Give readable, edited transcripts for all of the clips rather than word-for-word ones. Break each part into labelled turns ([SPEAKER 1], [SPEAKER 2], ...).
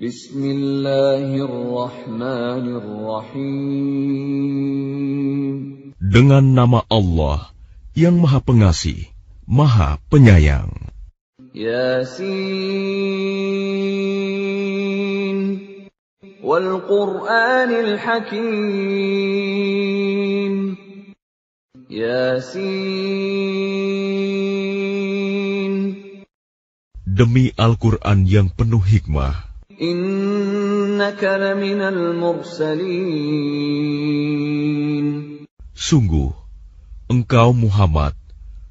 [SPEAKER 1] Bismillahirrahmanirrahim.
[SPEAKER 2] Dengan nama Allah yang Maha Pengasih, Maha Penyayang.
[SPEAKER 1] Yasin wal Qur'anil Hakim. Yasin.
[SPEAKER 2] Demi Al-Quran yang penuh hikmah.
[SPEAKER 1] Innaka laminal mursalin.
[SPEAKER 2] Sungguh, engkau Muhammad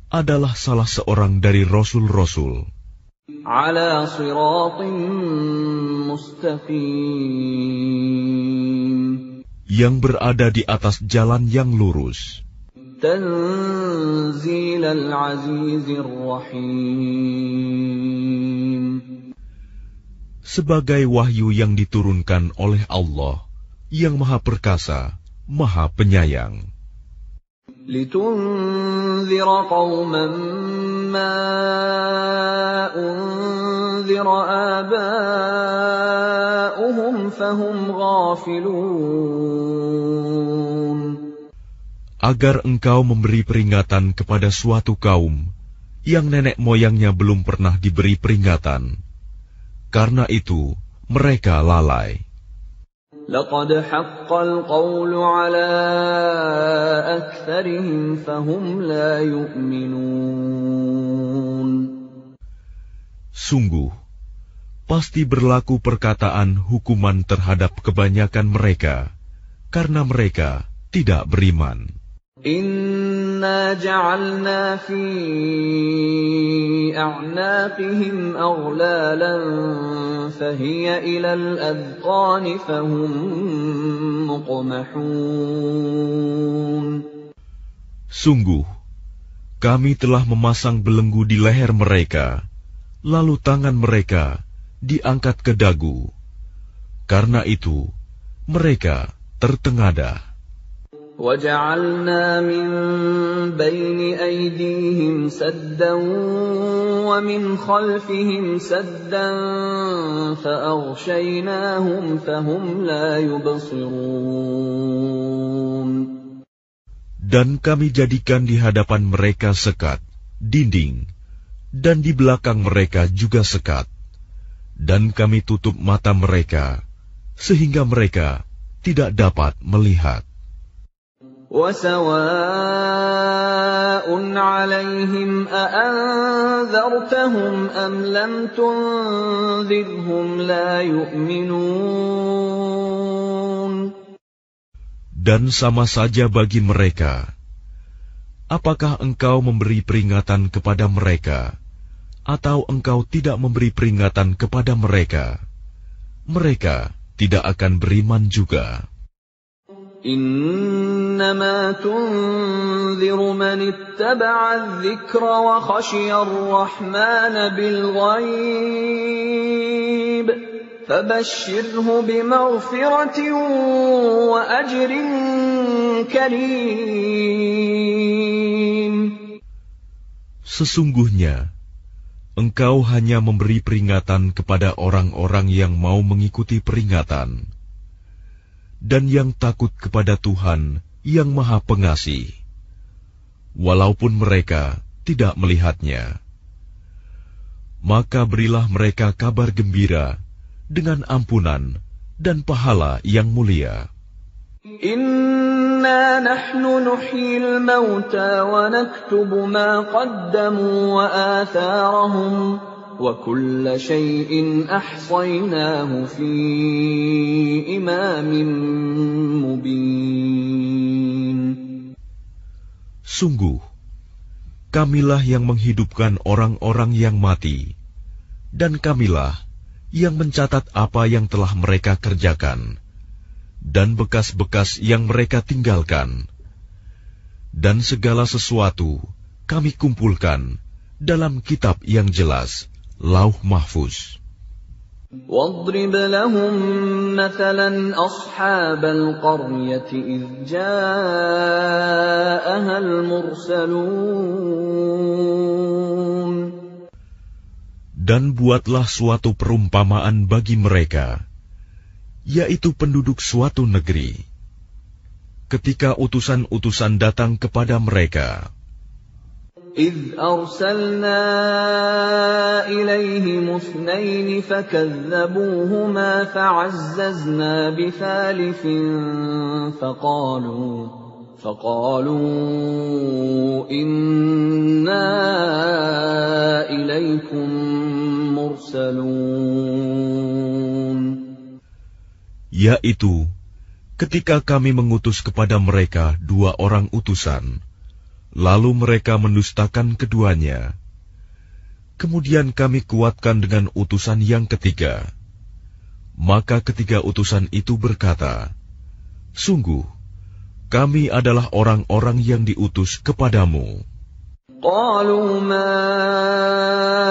[SPEAKER 2] adalah salah seorang dari Rasul-Rasul.
[SPEAKER 1] Ala siratin mustaqim.
[SPEAKER 2] Yang berada di atas jalan yang lurus.
[SPEAKER 1] Tanzilal azizir rahim.
[SPEAKER 2] Sebagai wahyu yang diturunkan oleh Allah yang Maha Perkasa, Maha Penyayang.
[SPEAKER 1] Litunzira qauman ma unzira aba'uhum fahum ghafilun.
[SPEAKER 2] Agar engkau memberi peringatan kepada suatu kaum yang nenek moyangnya belum pernah diberi peringatan. Karena itu, mereka lalai.
[SPEAKER 1] لقد حق القول على أكثرهم فهم لا يؤمنون.
[SPEAKER 2] Sungguh, pasti berlaku perkataan hukuman terhadap kebanyakan mereka, karena mereka tidak beriman.
[SPEAKER 1] Inna ja'alna fi a'naqihim aghlalan fahiya ilal adqani fahum muqmahun.
[SPEAKER 2] Sungguh, kami telah memasang belenggu di leher mereka, lalu tangan mereka diangkat ke dagu. Karena itu, mereka tertengadah.
[SPEAKER 1] وَجَعَلْنَا مِنْ بَيْنِ أَيْدِيهِمْ سَدًّا وَمِنْ خَلْفِهِمْ سَدًّا فَأَغْشَيْنَاهُمْ فَهُمْ لَا يُبْصِرُونَ.
[SPEAKER 2] Dan kami jadikan di hadapan mereka sekat, dinding, dan di belakang mereka juga sekat. Dan kami tutup mata mereka, sehingga mereka tidak dapat melihat.
[SPEAKER 1] وَسَوَاءٌ عَلَيْهِمْ أَأَنذَرْتَهُمْ أَمْ لَمْ تُنذِرْهُمْ لَا يُؤْمِنُونَ.
[SPEAKER 2] Dan sama saja bagi mereka, apakah engkau memberi peringatan kepada mereka, atau engkau tidak memberi peringatan kepada mereka, mereka tidak akan beriman juga.
[SPEAKER 1] إنما تنذر من اتبع الذكر وخشي الرحمن بالغيب فبشره بمغفرة وأجر كريم.
[SPEAKER 2] Sesungguhnya, engkau hanya memberi peringatan kepada orang-orang yang mau mengikuti peringatan, dan yang takut kepada Tuhan yang Maha Pengasih, walaupun mereka tidak melihatnya. Maka berilah mereka kabar gembira dengan ampunan dan pahala yang mulia.
[SPEAKER 1] Inna nahnu nuhyil mauta wa naktubu ma qaddamu wa atharahum وَكُلَّ شَيْءٍ أَحْصَيْنَاهُ فِي إِمَامٍ مُبِينٍ.
[SPEAKER 2] Sungguh, kamilah yang menghidupkan orang-orang yang mati, dan kamilah yang mencatat apa yang telah mereka kerjakan, dan bekas-bekas yang mereka tinggalkan. Dan segala sesuatu kami kumpulkan dalam kitab yang jelas, Lauh Mahfuz.
[SPEAKER 1] وَاضْرِبْ لَهُمْ مَثَلًا أَصْحَابَ الْقَرْيَةِ إِذْ جَاءَهَا الْمُرْسَلُونَ.
[SPEAKER 2] Dan buatlah suatu perumpamaan bagi mereka, yaitu penduduk suatu negeri. Ketika utusan-utusan datang kepada mereka,
[SPEAKER 1] إِذْ أَرْسَلْنَا إِلَيْهِمُ اثْنَيْنِ فَكَذَّبُوهُمَا فَعَزَّزْنَا بِثَالِثٍ فَقَالُوا إِنَّا إِلَيْكُمْ مُرْسَلُونَ.
[SPEAKER 2] Yaitu, ketika kami mengutus kepada mereka 2 orang utusan, lalu mereka mendustakan keduanya. Kemudian kami kuatkan dengan utusan yang ketiga. Maka ketiga utusan itu berkata, sungguh, kami adalah orang-orang yang diutus kepadamu.
[SPEAKER 1] قَالُوا مَا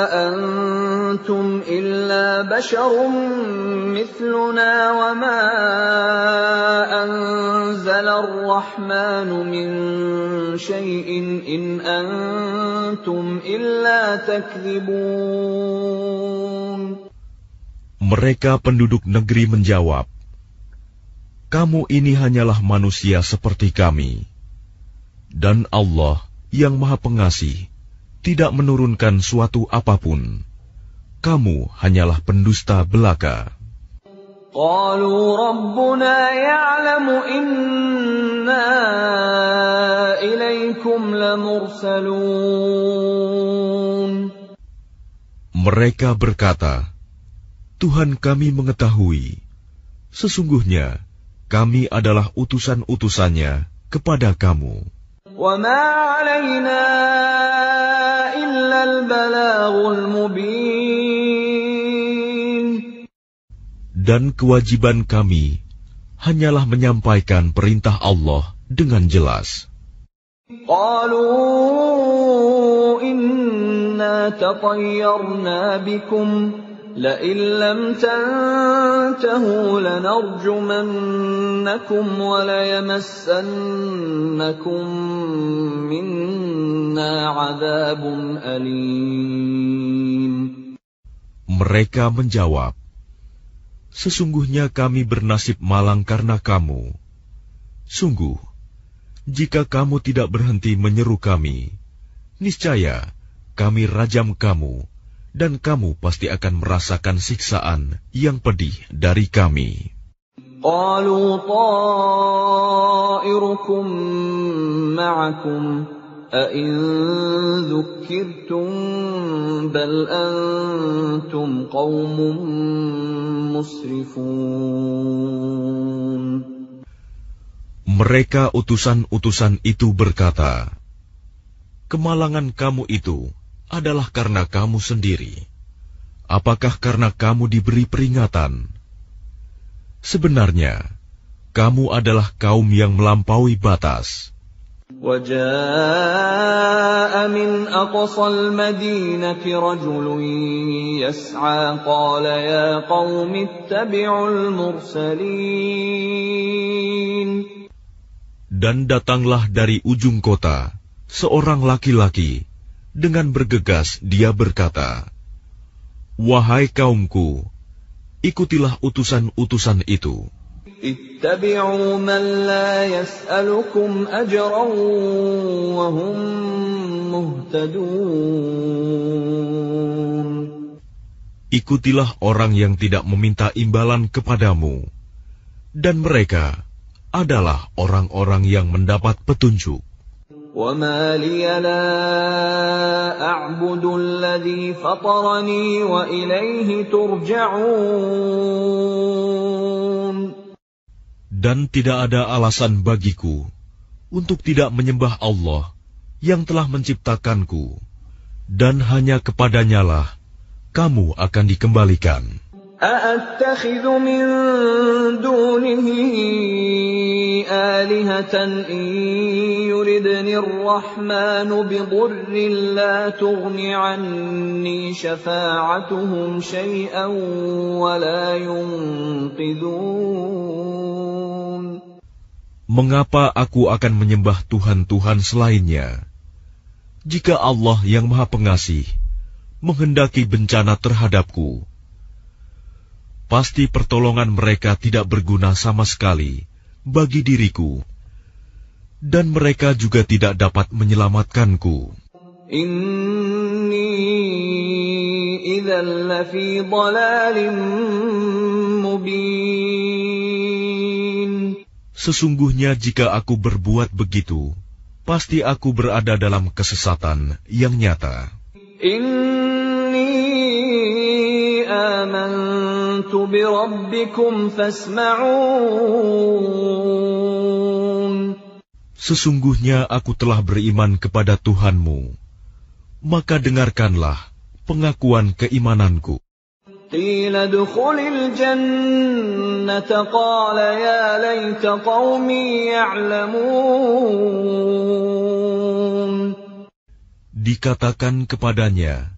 [SPEAKER 1] أَنْتُمْ إِلَّا بَشَرٌ مِثْلُنَا وَمَا أَنْزَلَ الرَّحْمَنُ مِنْ شَيْءٍ إِنْ أَنْتُمْ إِلَّا تَكْذِبُونَ.
[SPEAKER 2] Mereka penduduk negeri menjawab, kamu ini hanyalah manusia seperti kami. Dan Allah yang Maha Pengasih tidak menurunkan suatu apapun. Kamu hanyalah pendusta belaka.
[SPEAKER 1] قَالُوا رَبُّنَا يَعْلَمُ إِنَّا إِلَيْكُمْ لَمُرْسَلُونَ.
[SPEAKER 2] Mereka berkata, Tuhan kami mengetahui, sesungguhnya kami adalah utusan-utusannya kepada kamu.
[SPEAKER 1] وَمَا عَلَيْنَا إِلَّا الْبَلَاغُ الْمُبِينُ.
[SPEAKER 2] Dan kewajiban kami hanyalah menyampaikan perintah Allah dengan jelas.
[SPEAKER 1] قَالُوا إِنَّا تَطَيَّرْنَا بِكُمْ لَئِن لَّمْ تَنْتَهُوا لَنَرْجُمَنَّكُمْ وَلَيَمَسَّنَّكُمْ مِنَّا عَذَابٌ أَلِيمٌ.
[SPEAKER 2] Mereka menjawab, sesungguhnya kami bernasib malang karena kamu. Sungguh, jika kamu tidak berhenti menyeru kami, niscaya kami rajam kamu, dan kamu pasti akan merasakan siksaan yang pedih dari kami.
[SPEAKER 1] قَالُوا طَائِرُكُمْ مَعَكُمْ أَإِن ذُكِّرْتُمْ بَلْ أَنْتُمْ قَوْمٌ مُسْرِفُونَ.
[SPEAKER 2] Mereka utusan-utusan itu berkata, kemalangan kamu itu adalah karena kamu sendiri. Apakah karena kamu diberi peringatan? Sebenarnya, kamu adalah kaum yang melampaui batas.
[SPEAKER 1] وَجَاءَ مِنْ أَقْصَى الْمَدِينَةِ رَجُلٌ يَسْعَىٰ قَالَ يَا قَوْمِ اتَّبِعُوا الْمُرْسَلِينَ.
[SPEAKER 2] Dan datanglah dari ujung kota seorang laki-laki. Dengan bergegas dia berkata, wahai kaumku, ikutilah utusan-utusan itu.
[SPEAKER 1] Ittabi'u man la yas'alukum ajran wa hum muhtadun.
[SPEAKER 2] Ikutilah orang yang tidak meminta imbalan kepadamu, dan mereka adalah orang-orang yang mendapat petunjuk.
[SPEAKER 1] وَمَا لِيَ لَا أَعْبُدُ الَّذِي فَطَرَنِي وَإِلَيْهِ تُرْجَعُونَ.
[SPEAKER 2] Dan tidak ada alasan bagiku untuk tidak menyembah Allah yang telah menciptakanku, dan hanya kepadanyalah kamu akan dikembalikan.
[SPEAKER 1] أَأَتَّخِذُ مِن دُونِهِ آلِهَةً إِن يُرِدْنِ الرَّحْمَنُ بِضُرٍّ لَّا تُغْنِ عَنِّي شَفَاعَتُهُمْ شَيْئًا وَلَا يُنقِذُونَ.
[SPEAKER 2] Mengapa aku akan menyembah Tuhan-Tuhan selainnya? Jika Allah yang Maha Pengasih menghendaki bencana terhadapku, pasti pertolongan mereka tidak berguna sama sekali bagi diriku, dan mereka juga tidak dapat menyelamatkanku.
[SPEAKER 1] Inni idzan lafi dhalalin mubin.
[SPEAKER 2] Sesungguhnya jika aku berbuat begitu, pasti aku berada dalam kesesatan yang nyata.
[SPEAKER 1] Inni amantu bi rabbikum fasma'un.
[SPEAKER 2] Sesungguhnya aku telah beriman kepada Tuhanmu, maka dengarkanlah pengakuan keimananku.
[SPEAKER 1] Qila dukhulil jannata qala ya laita qaumi ya'lamun.
[SPEAKER 2] Dikatakan kepadanya,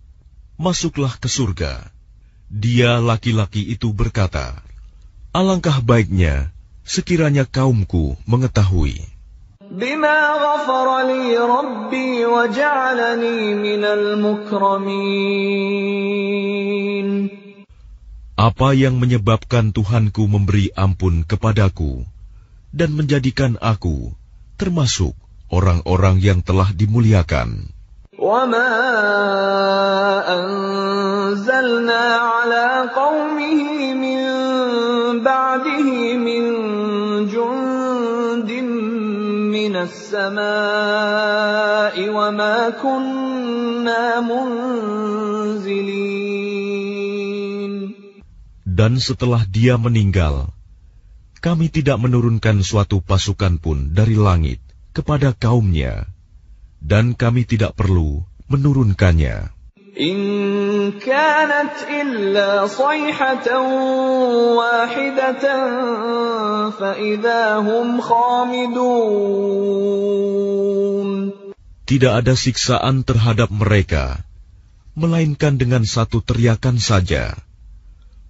[SPEAKER 2] masuklah ke surga. Dia laki-laki itu berkata, alangkah baiknya sekiranya kaumku mengetahui.
[SPEAKER 1] Bima ghafara li rabbi wa ja'alani minal mukramin.
[SPEAKER 2] Apa yang menyebabkan Tuhanku memberi ampun kepadaku dan menjadikan aku termasuk orang-orang yang telah dimuliakan.
[SPEAKER 1] Wa ma anzalna ala qaumihi min ba'dihi min jundin minas samaa'i wa ma kunna munzilin.
[SPEAKER 2] Dan setelah dia meninggal, kami tidak menurunkan suatu pasukan pun dari langit kepada kaumnya, dan kami tidak perlu menurunkannya.
[SPEAKER 1] In kanat illa sayhatan wahidatan fa idza hum khamidun.
[SPEAKER 2] Tidak ada siksaan terhadap mereka, melainkan dengan satu teriakan saja.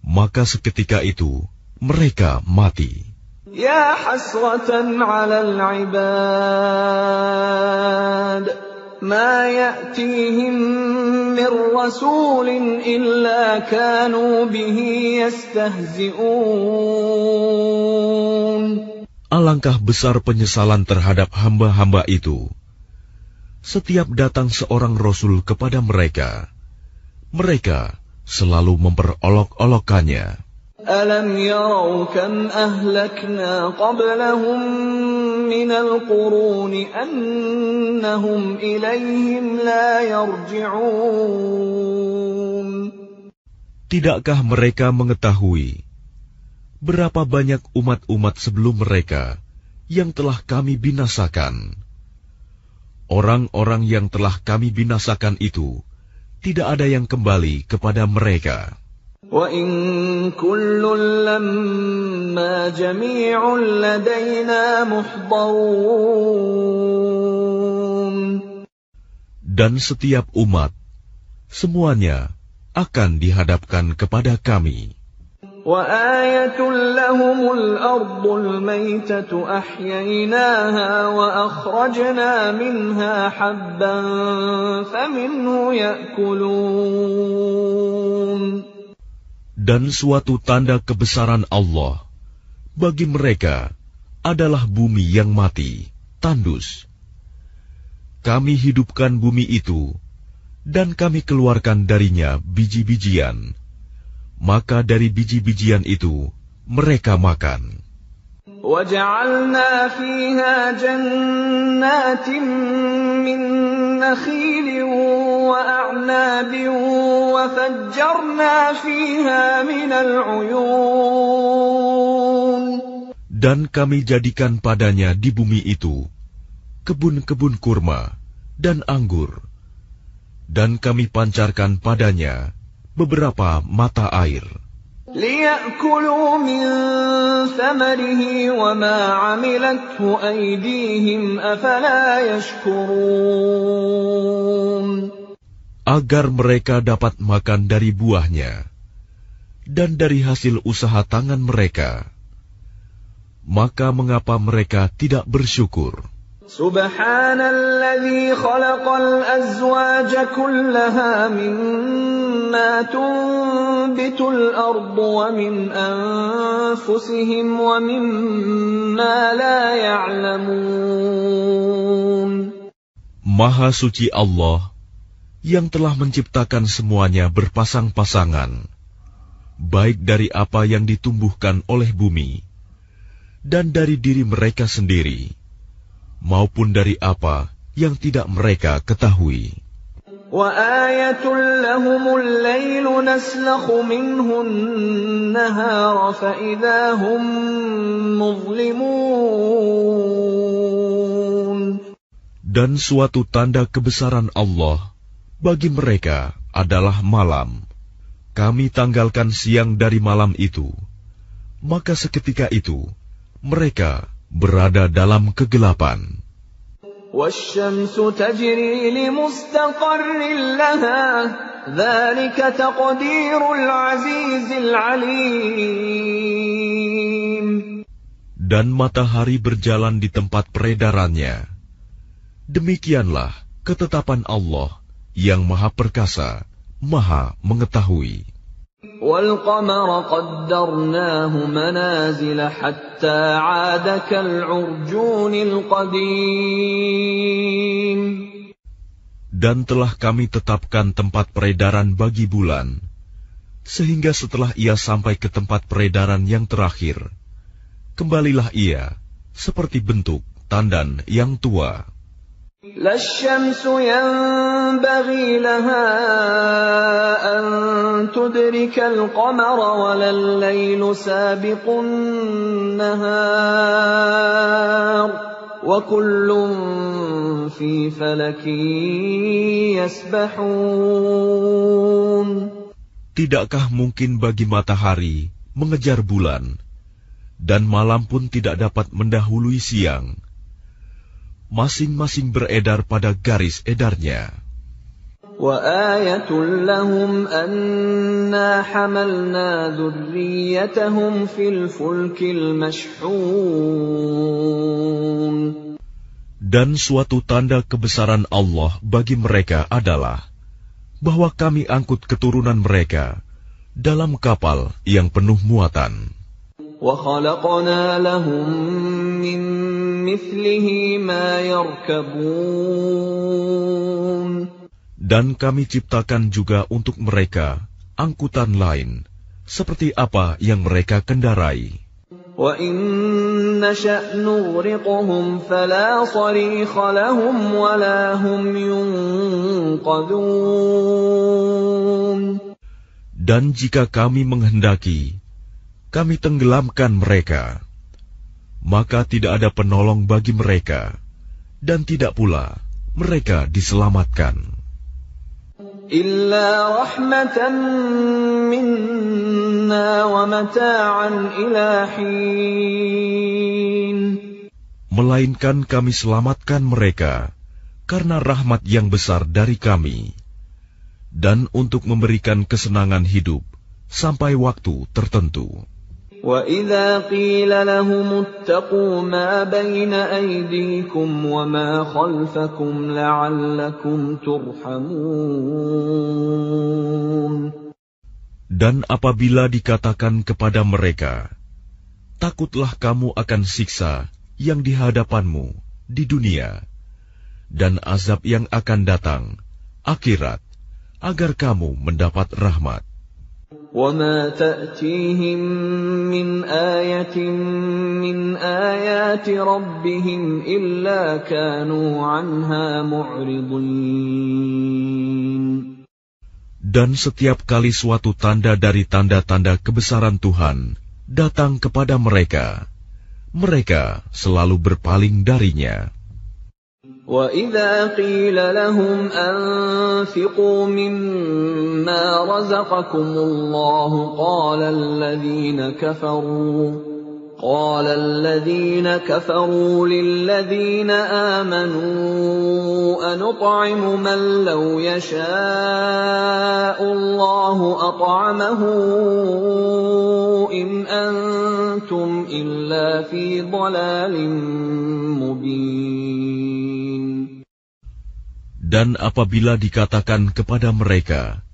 [SPEAKER 2] Maka seketika itu mereka mati.
[SPEAKER 1] Ya hasratan 'alal 'ibad ma ya'tihim min rasulin illa kanu bihi yastahzi'un.
[SPEAKER 2] Alangkah besar penyesalan terhadap hamba-hamba itu. Setiap datang seorang rasul kepada mereka, mereka selalu memperolok-olokkannya.
[SPEAKER 1] Alam yarau kam ahlakna qablahum minal quruni annahum ilayhim la yarji'un.
[SPEAKER 2] Tidakkah mereka mengetahui berapa banyak umat-umat sebelum mereka yang telah kami binasakan? Orang-orang yang telah kami binasakan itu tidak ada yang kembali kepada mereka.
[SPEAKER 1] Wa in kullun lamma jami'un ladaina muhdharun.
[SPEAKER 2] Dan setiap umat, semuanya akan dihadapkan kepada kami.
[SPEAKER 1] Wa ayatul lahumul ardul maytatu ahyaynaha wa akhrajna minha habban faminhu ya'kulun.
[SPEAKER 2] Dan suatu tanda kebesaran Allah bagi mereka adalah bumi yang mati, tandus. Kami hidupkan bumi itu, dan kami keluarkan darinya biji-bijian. Maka dari biji-bijian itu mereka makan.
[SPEAKER 1] وَجَعَلْنَا فِيهَا جَنَّاتٍ مِّن نَّخِيلٍ وَأَعْنَابٍ وَفَجَّرْنَا فِيهَا مِنَ الْعُيُونِ. Dan
[SPEAKER 2] kami jadikan padanya di bumi itu kebun-kebun kurma dan anggur, dan kami pancarkan padanya beberapa mata air.
[SPEAKER 1] لِيَأْكُلُوا مِنْ ثَمَرِهِ وَمَا عَمِلَتْهُ أَيْدِيهِمْ أَفَلَا يَشْكُرُونَ.
[SPEAKER 2] Agar mereka dapat makan dari buahnya dan dari hasil usaha tangan mereka. Maka mengapa mereka tidak bersyukur?
[SPEAKER 1] Subhanalladzi khalaqal azwaja kullaha mimma tunbitul ardu wa min anfusihim wa mimma la ya'lamun.
[SPEAKER 2] Maha suci Allah yang telah menciptakan semuanya berpasang-pasangan, baik dari apa yang ditumbuhkan oleh bumi dan dari diri mereka sendiri, maupun dari apa yang tidak mereka ketahui.
[SPEAKER 1] وَآيَةٌ لَهُمُ اللَّيْلُ نَسْلَخُ مِنْهُ النَّهَارَ فَإِذَا هُمْ مُظْلِمُونَ.
[SPEAKER 2] Dan suatu tanda kebesaran Allah bagi mereka adalah malam. Kami tanggalkan siang dari malam itu, maka seketika itu mereka berada dalam kegelapan.
[SPEAKER 1] وَالشَّمْسُ تَجْرِي لِمُسْتَقَرٍّ لَهَا ذَلِكَ تَقْدِيرُ الْعَزِيزِ الْعَلِيمِ.
[SPEAKER 2] Dan matahari berjalan di tempat peredarannya. Demikianlah ketetapan Allah yang Maha Perkasa, Maha Mengetahui.
[SPEAKER 1] وَالْقَمَرَ قَدَّرْنَاهُ مَنَازِلَ حَتَّى عَادَ كَالْعُرْجُونِ الْقَدِيمِ.
[SPEAKER 2] Dan telah kami tetapkan tempat peredaran bagi bulan, sehingga setelah ia sampai ke tempat peredaran yang terakhir, kembalilah ia seperti bentuk tandan yang tua.
[SPEAKER 1] لا الشمس ينبغي لها أن تدرك القمر ولا الليل سابق النهار وكل في فلك يسبحون.
[SPEAKER 2] Tidakkah mungkin bagi matahari mengejar bulan, dan malam pun tidak dapat mendahului siang? Masing-masing beredar pada garis edarnya.
[SPEAKER 1] وَآيَةٌ لَهُمْ أَنَّا حَمَلْنَا ذُرِّيَّتَهُمْ فِي الْفُلْكِ الْمَشْحُونِ.
[SPEAKER 2] Dan suatu tanda kebesaran Allah bagi mereka adalah bahwa kami angkut keturunan mereka dalam kapal yang penuh muatan.
[SPEAKER 1] وَخَلَقْنَا لَهُم مِّن مِّثْلِهِ مَا يَرْكَبُونَ.
[SPEAKER 2] Dan kami ciptakan juga untuk mereka angkutan lain, seperti apa yang mereka kendarai.
[SPEAKER 1] وَإِن نَّشَأْ نُغْرِقْهُمْ فَلَا صَرِيخَ لَهُمْ وَلَا هُمْ يُنقَذُونَ.
[SPEAKER 2] Dan jika kami menghendaki, kami tenggelamkan mereka, maka tidak ada penolong bagi mereka, dan tidak pula mereka diselamatkan.
[SPEAKER 1] Illa rahmatan minna wa mata'an ila hin.
[SPEAKER 2] Melainkan kami selamatkan mereka karena rahmat yang besar dari kami, dan untuk memberikan kesenangan hidup sampai waktu tertentu.
[SPEAKER 1] وَإِذَا قِيلَ لَهُمُ اتَّقُوا مَا بَيْنَ أَيْدِيكُمْ وَمَا خَلْفَكُمْ لَعَلَّكُمْ تُرْحَمُونَ.
[SPEAKER 2] Dan apabila dikatakan kepada mereka, takutlah kamu akan siksa yang di hadapanmu di dunia, dan azab yang akan datang, akhirat, agar kamu mendapat rahmat.
[SPEAKER 1] وَمَا تَأْتِيهِمْ مِنْ آيَةٍ مِنْ آيَاتِ رَبِّهِمْ إِلَّا كَانُوا عَنْهَا مُعْرِضِينَ.
[SPEAKER 2] Dan setiap kali suatu tanda dari tanda-tanda kebesaran Tuhan datang kepada mereka, mereka selalu berpaling darinya.
[SPEAKER 1] وَإِذَا قِيلَ لَهُمْ أَنفِقُوا مِمَّا رَزَقَكُمُ اللَّهُ قَالَ الَّذِينَ كَفَرُوا لِلَّذِينَ آمَنُوا أَنُطْعِمُ مَن لَّوْ يَشَاءُ اللَّهُ أَطْعَمَهُ إِنْ أَنتُمْ إِلَّا فِي ضَلَالٍ مُّبِينٍ.
[SPEAKER 2] Dan apabila dikatakan kepada mereka,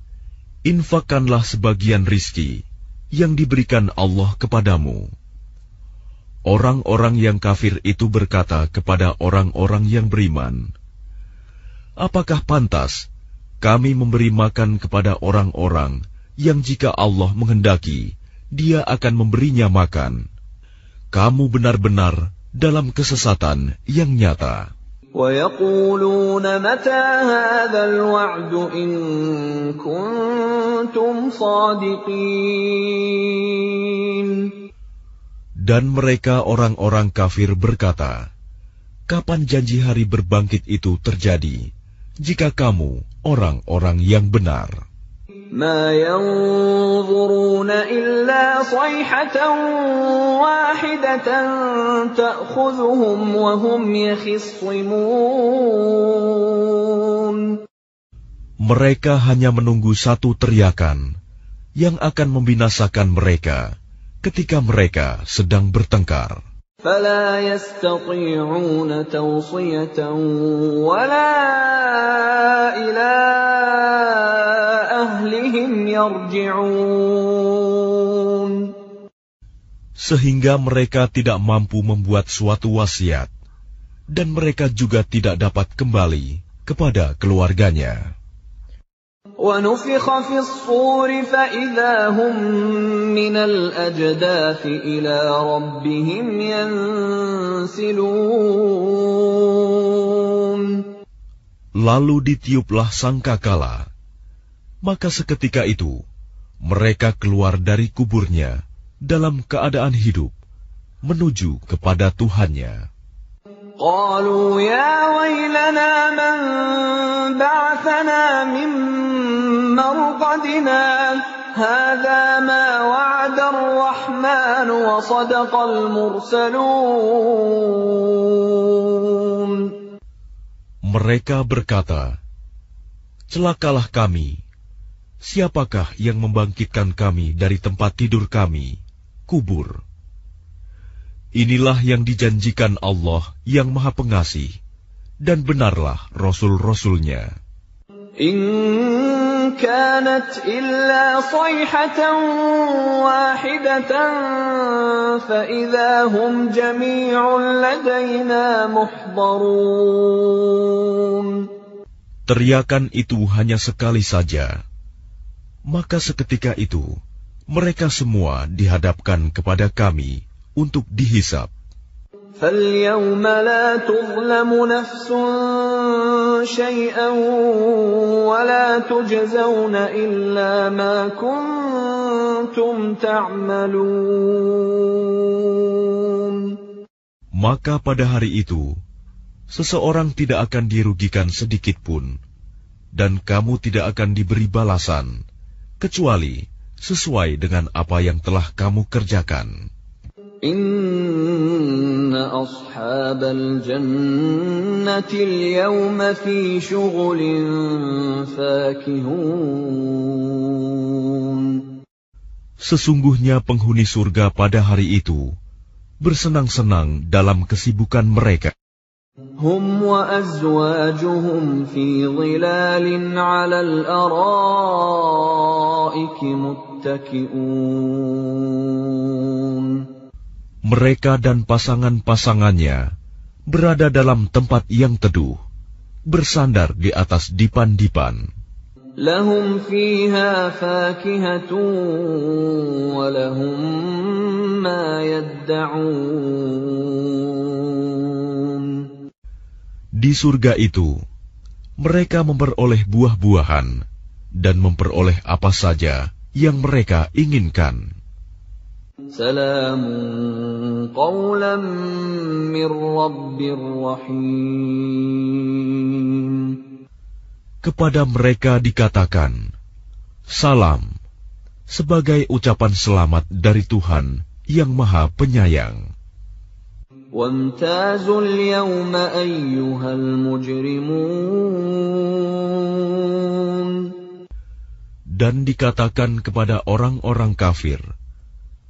[SPEAKER 2] infakkanlah sebagian rizki yang diberikan Allah kepadamu, orang-orang yang kafir itu berkata kepada orang-orang yang beriman, apakah pantas kami memberi makan kepada orang-orang yang jika Allah menghendaki, Dia akan memberinya makan? Kamu benar-benar dalam kesesatan yang nyata.
[SPEAKER 1] وَيَقُولُونَ مَتَى هَذَا الْوَعْدُ إِن كُنتُمْ صَادِقِينَ.
[SPEAKER 2] Dan mereka orang-orang kafir berkata, kapan janji hari berbangkit itu terjadi, jika kamu orang-orang yang benar?
[SPEAKER 1] مَا يَنظُرُونَ إِلَّا صَيْحَةً وَاحِدَةً تَأْخُذُهُمْ وَهُمْ يَخِصِّمُونَ.
[SPEAKER 2] Mereka hanya menunggu satu teriakan yang akan membinasakan mereka ketika mereka sedang bertengkar.
[SPEAKER 1] فَلَا يَسْتَطِيعُونَ تَوْصِيَةً وَلَا إِلَىٰ أَهْلِهِمْ يَرْجِعُونَ.
[SPEAKER 2] Sehingga mereka tidak mampu membuat suatu wasiat, dan mereka juga tidak dapat kembali kepada keluarganya.
[SPEAKER 1] وَنُفِخَ فِي الصُّورِ فَإِذَا هُم مِّنَ الْأَجْدَاثِ إِلَىٰ رَبِّهِمْ يَنسِلُونَ.
[SPEAKER 2] Lalu ditiuplah sangkakala, maka seketika itu mereka keluar dari kuburnya dalam keadaan hidup menuju kepada Tuhannya.
[SPEAKER 1] قالوا يا ويلنا من بعثنا من مرقدنا هذا ما وعد الرحمن وصدق المرسلون.
[SPEAKER 2] Mereka berkata, celakalah kami, siapakah yang membangkitkan kami dari tempat tidur kami, kubur? Inilah yang dijanjikan Allah yang Maha Pengasih, dan benarlah Rasul-Rasulnya.
[SPEAKER 1] إن كانت إلا صيحة واحدة فإذا هم جميع لدينا محضرون.
[SPEAKER 2] Teriakan itu hanya sekali saja, maka seketika itu mereka semua dihadapkan kepada kami untuk dihisab.
[SPEAKER 1] فَالْيَوْمَ لَا تُظْلَمُ نَفْسٌ شَيْئًا وَلَا تُجْزَوْنَ إِلَّا مَا كُنتُمْ تَعْمَلُونَ.
[SPEAKER 2] Maka pada hari itu, seseorang tidak akan dirugikan sedikit pun, dan kamu tidak akan diberi balasan, kecuali sesuai dengan apa yang telah kamu kerjakan.
[SPEAKER 1] Inna ashabal jannati al-yawma fi shughulin fakihun.
[SPEAKER 2] Sesungguhnya penghuni surga pada hari itu bersenang-senang dalam kesibukan mereka.
[SPEAKER 1] Hum wa azwajuhum fi dhilalin 'alal araiki muttaki'un.
[SPEAKER 2] Mereka dan pasangan-pasangannya berada dalam tempat yang teduh, bersandar di atas dipan-dipan.
[SPEAKER 1] Lahum fiha fakihatun wa lahum ma yadda'un.
[SPEAKER 2] Di surga itu, mereka memperoleh buah-buahan dan memperoleh apa saja yang mereka inginkan.
[SPEAKER 1] Salamun qawlan min Rabbir Rahim.
[SPEAKER 2] Kepada mereka dikatakan, salam, sebagai ucapan selamat dari Tuhan yang Maha Penyayang.
[SPEAKER 1] Wamtazul yawma ayyuhal mujrimun.
[SPEAKER 2] Dan dikatakan kepada orang-orang kafir,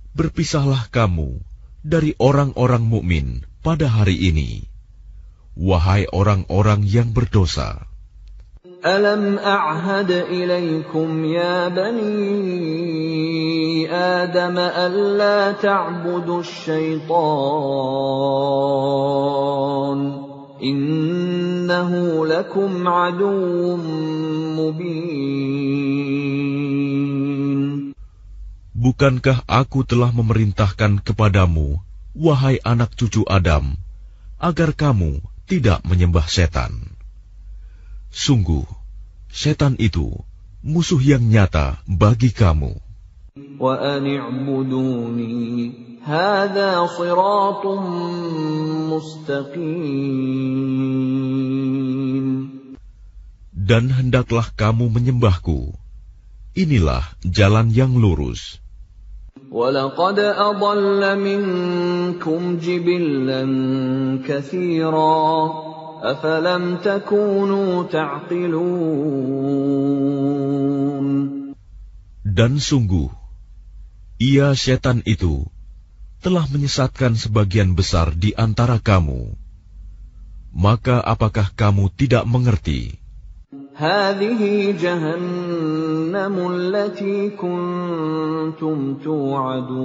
[SPEAKER 2] berpisahlah kamu dari orang-orang mukmin pada hari ini, wahai orang-orang yang berdosa.
[SPEAKER 1] ألم أعهد إليكم يا بني آدم ألا تعبدوا الشيطان إنه لكم عدو مبين.
[SPEAKER 2] Bukankah aku telah memerintahkan kepadamu, wahai anak cucu Adam, agar kamu tidak menyembah setan? Sungguh, setan itu musuh yang nyata bagi kamu.
[SPEAKER 1] وَأَنِ اعْبُدُونِي هَذَا صِرَاطٌ مُسْتَقِيمٌ.
[SPEAKER 2] Dan hendaklah kamu menyembahku. Inilah jalan yang lurus.
[SPEAKER 1] وَلَقَدْ أَضَلَّ مِنكُمْ جِبِلًّا كَثِيرًا أَفَلَمْ تَكُونُوا تَعْقِلُونَ.
[SPEAKER 2] Dan sungguh, ia setan itu telah menyesatkan sebagian besar di antara kamu. Maka apakah kamu tidak mengerti?
[SPEAKER 1] هذه جهنم التي كنتم توعدون.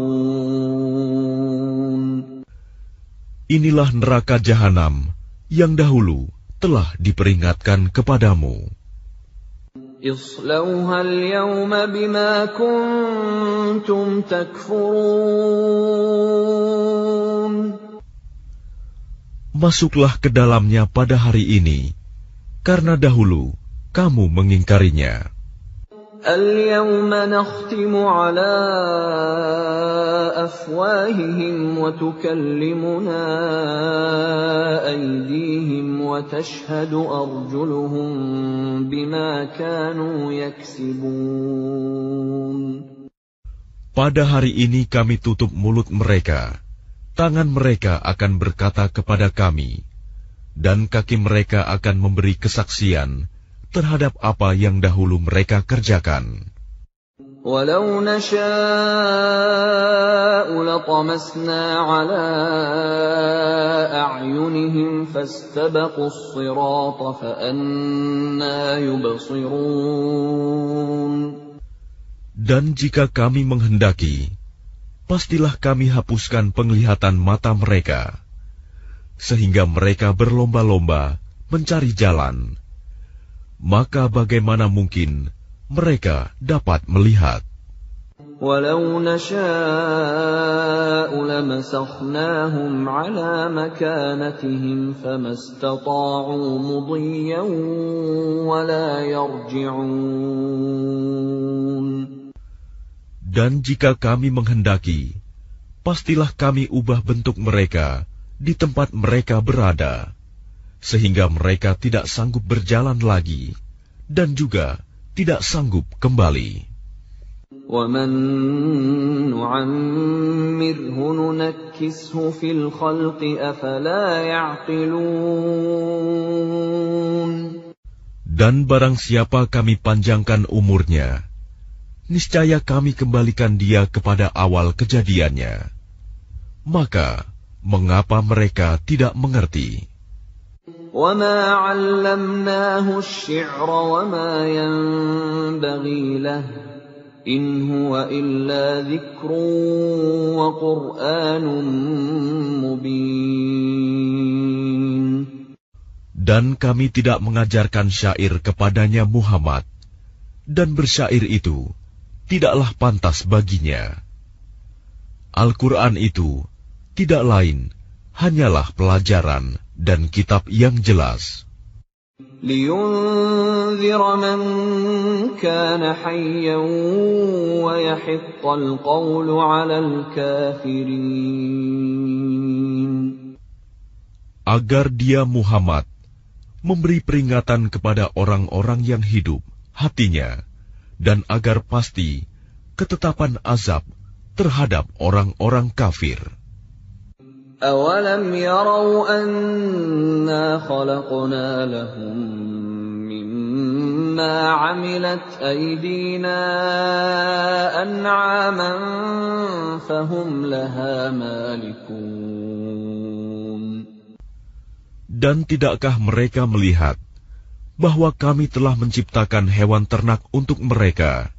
[SPEAKER 2] Inilah neraka jahanam yang dahulu telah diperingatkan kepadamu.
[SPEAKER 1] اصلوها اليوم بما كنتم تكفرون.
[SPEAKER 2] Masuklah ke dalamnya pada hari ini, karena dahulu kamu mengingkarinya.
[SPEAKER 1] اليوم نختم على أفواههم وتكلمنا أيديهم وتشهد أرجلهم بما كانوا يكسبون.
[SPEAKER 2] Pada hari ini kami tutup mulut mereka, tangan mereka akan berkata kepada kami, dan kaki mereka akan memberi kesaksian terhadap apa yang dahulu mereka kerjakan.
[SPEAKER 1] وَلَوْ نَشَاءُ لَطَمَسْنَا عَلَىٰ أَعْيُنِهِمْ فَاسْتَبَقُوا الصِّرَاطَ فَأَنَّىٰ يُبْصِرُونَ.
[SPEAKER 2] Dan jika kami menghendaki, pastilah kami hapuskan penglihatan mata mereka, sehingga mereka berlomba-lomba mencari jalan. Maka bagaimana mungkin mereka dapat melihat?
[SPEAKER 1] وَلَوْ نَشَاءُ لَمَسَخْنَاهُمْ عَلَىٰ مَكَانَتِهِمْ فَمَا اسْتَطَاعُوا مُضِيًّا وَلَا يَرْجِعُونَ.
[SPEAKER 2] Dan jika kami menghendaki, pastilah kami ubah bentuk mereka di tempat mereka berada, sehingga mereka tidak sanggup berjalan lagi, dan juga tidak sanggup kembali.
[SPEAKER 1] وَمَن نُّعَمِّرْهُ نُنَكِّسْهُ فِي الْخَلْقِ أَفَلَا يَعْقِلُونَ.
[SPEAKER 2] Dan barang siapa kami panjangkan umurnya, niscaya kami kembalikan dia kepada awal kejadiannya. Maka, mengapa mereka tidak mengerti?
[SPEAKER 1] وَمَا عَلَّمْنَاهُ الشِّعْرَ وَمَا يَنبَغِي لَهُ إِنْ هُوَ إِلَّا ذِكْرٌ وَقُرْآنٌ مُبِينٌ.
[SPEAKER 2] Dan kami tidak mengajarkan syair kepadanya Muhammad, dan bersyair itu tidaklah pantas baginya. Al-Quran itu tidak lain hanyalah pelajaran dan kitab yang jelas.
[SPEAKER 1] لِيُنذِرَ مَن كَانَ حَيًّا وَيَحِقَّ الْقَوْلُ عَلَى الْكَافِرِينَ.
[SPEAKER 2] Agar dia Muhammad memberi peringatan kepada orang-orang yang hidup hatinya, dan agar pasti ketetapan azab terhadap orang-orang kafir.
[SPEAKER 1] أَوَلَمْ يَرَوْا أَنَّا خَلَقْنَا لَهُم مِّمَّا عَمِلَتْ أَيْدِينَا أَنْعَامًا فَهُمْ لَهَا مَالِكُونَ.
[SPEAKER 2] Dan tidakkah mereka melihat bahwa kami telah menciptakan hewan ternak untuk mereka,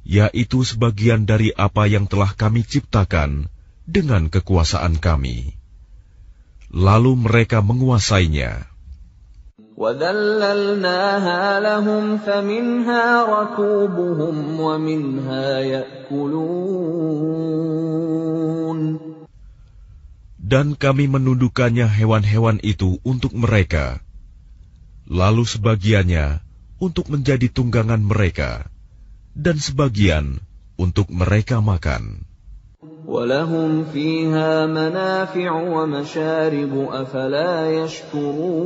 [SPEAKER 2] yaitu sebagian dari apa yang telah kami ciptakan dengan kekuasaan kami. Lalu mereka menguasainya.
[SPEAKER 1] وَذَلَّلْنَاهَا لَهُمْ فَمِنْهَا رَكُوبُهُمْ وَمِنْهَا يَأْكُلُونَ.
[SPEAKER 2] Dan kami menundukkannya hewan-hewan itu untuk mereka, lalu sebagiannya untuk menjadi tunggangan mereka, dan sebagian untuk mereka makan.
[SPEAKER 1] وَلَهُمْ فِيهَا مَنَافِعُ وَمَشَارِبُ أَفَلَا يَشْكُرُونَ.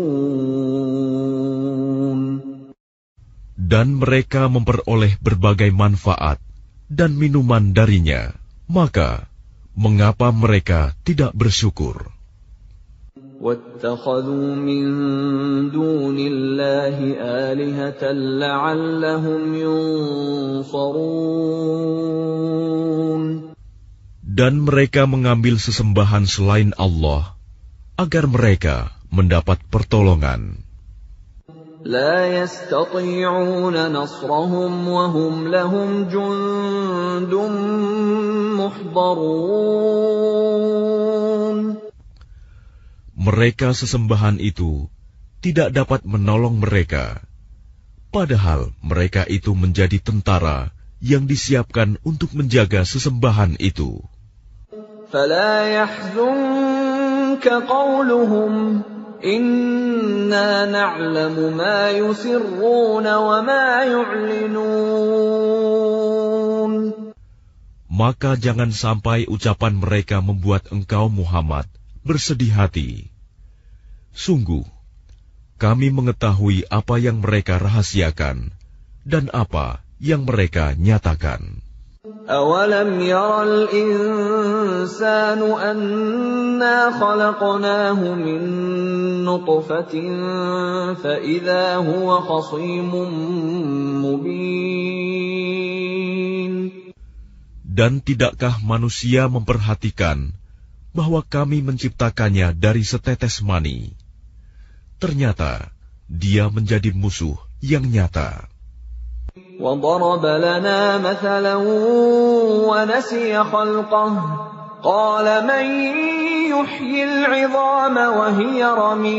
[SPEAKER 2] Dan mereka memperoleh berbagai manfaat dan minuman darinya, maka mengapa mereka tidak bersyukur?
[SPEAKER 1] وَاتَّخَذُوا مِن دُونِ اللَّهِ آلِهَةً لَّعَلَّهُمْ يُنصَرُونَ.
[SPEAKER 2] Dan mereka mengambil sesembahan selain Allah, agar mereka mendapat pertolongan.
[SPEAKER 1] لا يستطيعون نصرهم وهم لهم جند محضرون.
[SPEAKER 2] Mereka sesembahan itu tidak dapat menolong mereka, padahal mereka itu menjadi tentara yang disiapkan untuk menjaga sesembahan itu.
[SPEAKER 1] فلا يحزنك قولهم إنا نعلم ما يسرون وما يعلنون.
[SPEAKER 2] Maka jangan sampai ucapan mereka membuat engkau Muhammad bersedih hati. Sungguh, kami mengetahui apa yang mereka rahasiakan dan apa yang mereka nyatakan.
[SPEAKER 1] أَوَلَمْ يَرَ الْإِنسَانُ أَنَّا خَلَقْنَاهُ مِن نُّطْفَةٍ فَإِذَا هُوَ خَصِيمٌ مُّبِينٌ.
[SPEAKER 2] Dan tidakkah manusia memperhatikan bahwa kami menciptakannya dari setetes mani? Ternyata dia menjadi musuh yang nyata.
[SPEAKER 1] وَضَرَبَ لَنَا مَثَلًا وَنَسِيَ خَلْقَهُ قَالَ مَن يُحْيِي الْعِظَامَ وَهِيَ رَمِيمٌ.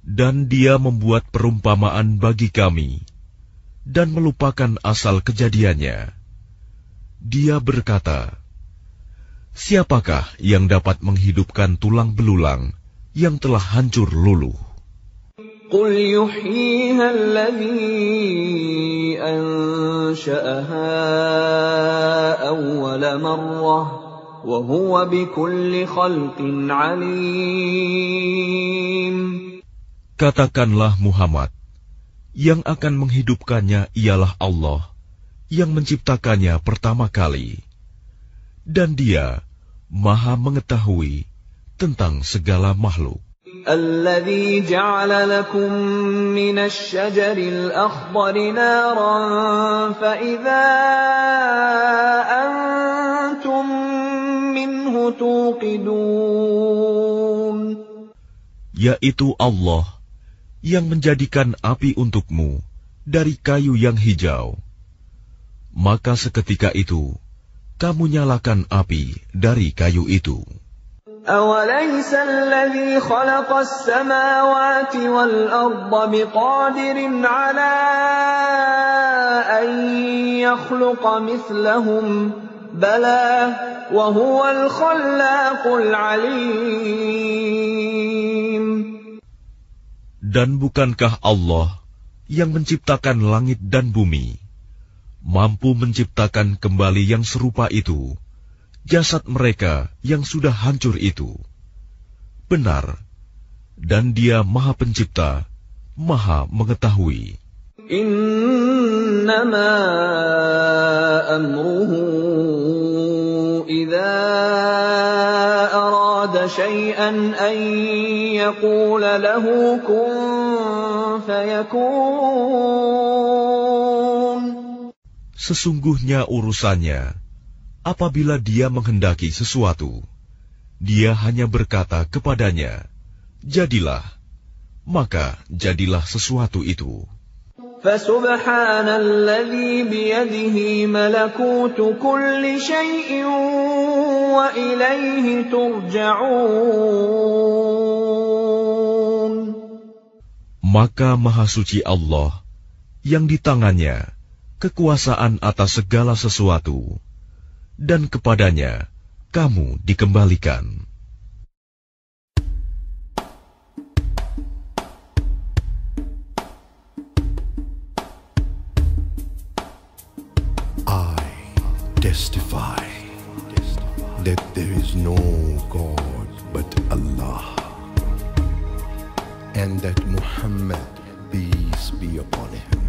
[SPEAKER 2] Dan dia membuat perumpamaan bagi kami dan melupakan asal kejadiannya. Dia berkata, siapakah yang dapat menghidupkan tulang belulang yang telah hancur luluh?
[SPEAKER 1] قُلْ يُحْيِيهَا الَّذِي أَنشَأَهَا أَوَّلَ مَرَّةٍ وَهُوَ بِكُلِّ خَلْقٍ عَلِيمٌ.
[SPEAKER 2] Katakanlah Muhammad, yang akan menghidupkannya ialah Allah, yang menciptakannya pertama kali, dan Dia Maha mengetahui tentang segala makhluk.
[SPEAKER 1] الَّذِي جَعَلَ لَكُم مِّنَ الشَّجَرِ الْأَخْضَرِ نَارًا فَإِذَا أَنتُم مِّنْهُ تُوقِدُونَ.
[SPEAKER 2] Yaitu Allah yang menjadikan api untukmu dari kayu yang hijau. Maka seketika itu kamu nyalakan api dari kayu itu.
[SPEAKER 1] أَوَلَيْسَ الَّذِي خَلَقَ السَّمَاوَاتِ وَالْأَرْضَ بِقَادِرٍ عَلَىٰ أَن يَخْلُقَ مِثْلَهُم ۚ بَلَىٰ وَهُوَ الْخَلَّاقُ الْعَلِيمُ.
[SPEAKER 2] Dan bukankah Allah yang menciptakan langit dan bumi mampu menciptakan kembali yang serupa itu, jasad mereka yang sudah hancur itu? Benar, dan Dia Maha Pencipta, Maha Mengetahui.
[SPEAKER 1] إِنَّمَا أَمْرُهُ إِذَا أَرَادَ شَيْئًا أَن يَقُولَ لَهُ كُن فَيَكُونُ.
[SPEAKER 2] Sesungguhnya urusannya, apabila Dia menghendaki sesuatu, Dia hanya berkata kepadanya, jadilah, maka jadilah sesuatu itu.
[SPEAKER 1] فَسُبْحَانَ الَّذِي بِيَدِهِ مَلَكُوتُ كُلِّ شَيْءٍ وَإِلَيْهِ تُرْجَعُونَ.
[SPEAKER 2] Maka Maha Suci Allah, yang di tangannya kekuasaan atas segala sesuatu, dan kepadanya kamu dikembalikan.
[SPEAKER 3] Testify that there is no God but Allah, and that Muhammad, peace be upon him,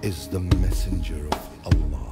[SPEAKER 3] is the messenger of Allah.